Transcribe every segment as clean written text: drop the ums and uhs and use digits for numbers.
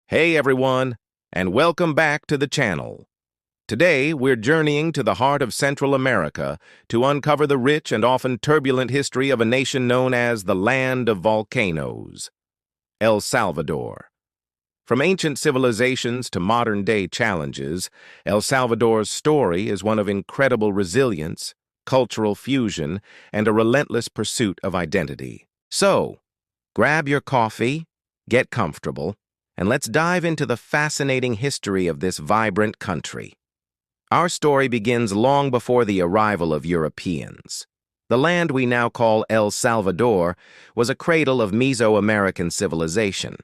Hey everyone, and welcome back to the channel. Today, we're journeying to the heart of Central America to uncover the rich and often turbulent history of a nation known as the Land of Volcanoes, El Salvador. From ancient civilizations to modern-day challenges, El Salvador's story is one of incredible resilience, cultural fusion, and a relentless pursuit of identity. So, grab your coffee, get comfortable, and let's dive into the fascinating history of this vibrant country. Our story begins long before the arrival of Europeans. The land we now call El Salvador was a cradle of Mesoamerican civilization.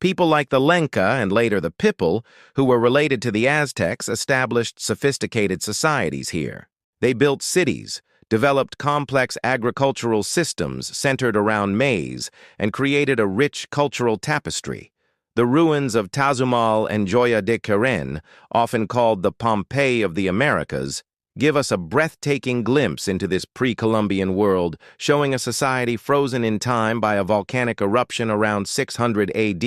People like the Lenca and later the People, who were related to the Aztecs, established sophisticated societies here. They built cities, developed complex agricultural systems centered around maize, and created a rich cultural tapestry. The ruins of Tazumal and Joya de Queren, often called the Pompeii of the Americas, give us a breathtaking glimpse into this pre-Columbian world, showing a society frozen in time by a volcanic eruption around 600 AD.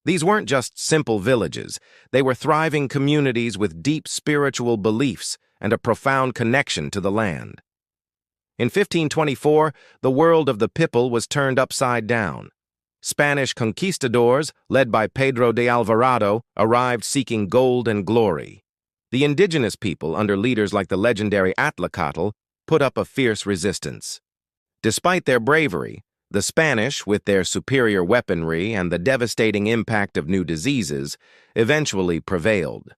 These weren't just simple villages. They were thriving communities with deep spiritual beliefs and a profound connection to the land. In 1524, the world of the People was turned upside down. Spanish conquistadors, led by Pedro de Alvarado, arrived seeking gold and glory. The indigenous people, under leaders like the legendary Atlacatl, put up a fierce resistance. Despite their bravery, the Spanish, with their superior weaponry and the devastating impact of new diseases, eventually prevailed.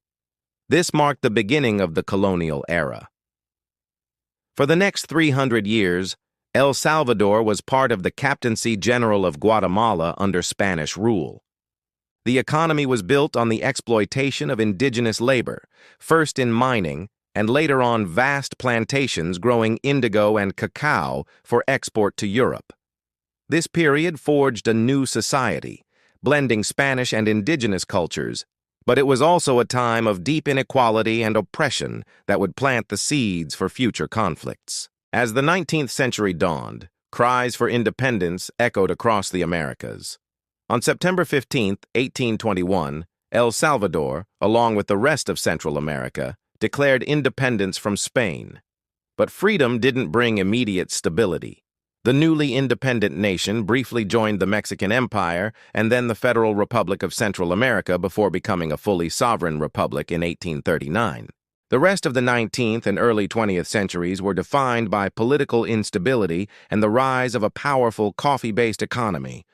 This marked the beginning of the colonial era. For the next 300 years, El Salvador was part of the Captaincy General of Guatemala under Spanish rule. The economy was built on the exploitation of indigenous labor, first in mining and later on vast plantations growing indigo and cacao for export to Europe. This period forged a new society, blending Spanish and indigenous cultures, but it was also a time of deep inequality and oppression that would plant the seeds for future conflicts. As the 19th century dawned, cries for independence echoed across the Americas. On September 15, 1821, El Salvador, along with the rest of Central America, declared independence from Spain. But freedom didn't bring immediate stability. The newly independent nation briefly joined the Mexican Empire and then the Federal Republic of Central America before becoming a fully sovereign republic in 1839. The rest of the 19th and early 20th centuries were defined by political instability and the rise of a powerful coffee-based economy.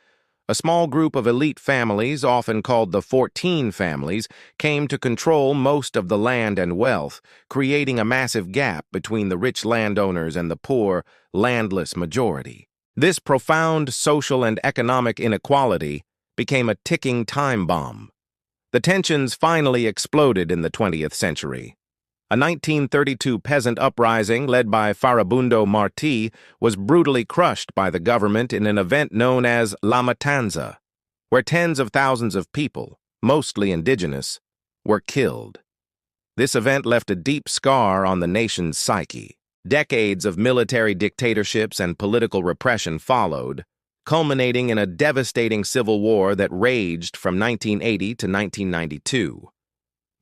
A small group of elite families, often called the 14 families, came to control most of the land and wealth, creating a massive gap between the rich landowners and the poor, landless majority. This profound social and economic inequality became a ticking time bomb. The tensions finally exploded in the 20th century. A 1932 peasant uprising led by Farabundo Martí was brutally crushed by the government in an event known as La Matanza, where tens of thousands of people, mostly indigenous, were killed. This event left a deep scar on the nation's psyche. Decades of military dictatorships and political repression followed, culminating in a devastating civil war that raged from 1980 to 1992.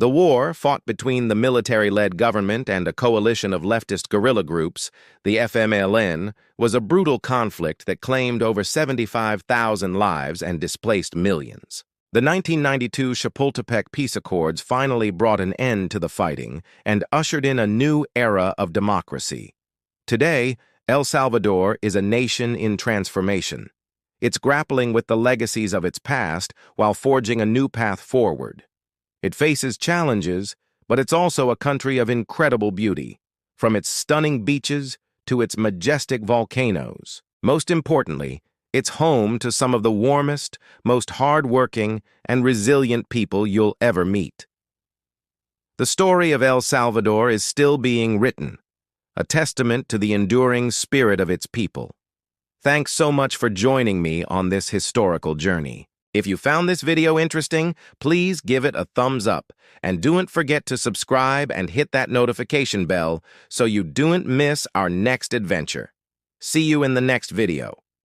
The war, fought between the military-led government and a coalition of leftist guerrilla groups, the FMLN, was a brutal conflict that claimed over 75,000 lives and displaced millions. The 1992 Chapultepec Peace Accords finally brought an end to the fighting and ushered in a new era of democracy. Today, El Salvador is a nation in transformation. It's grappling with the legacies of its past while forging a new path forward. It faces challenges, but it's also a country of incredible beauty, from its stunning beaches to its majestic volcanoes. Most importantly, it's home to some of the warmest, most hard-working, and resilient people you'll ever meet. The story of El Salvador is still being written, a testament to the enduring spirit of its people. Thanks so much for joining me on this historical journey. If you found this video interesting, please give it a thumbs up, and don't forget to subscribe and hit that notification bell so you don't miss our next adventure. See you in the next video.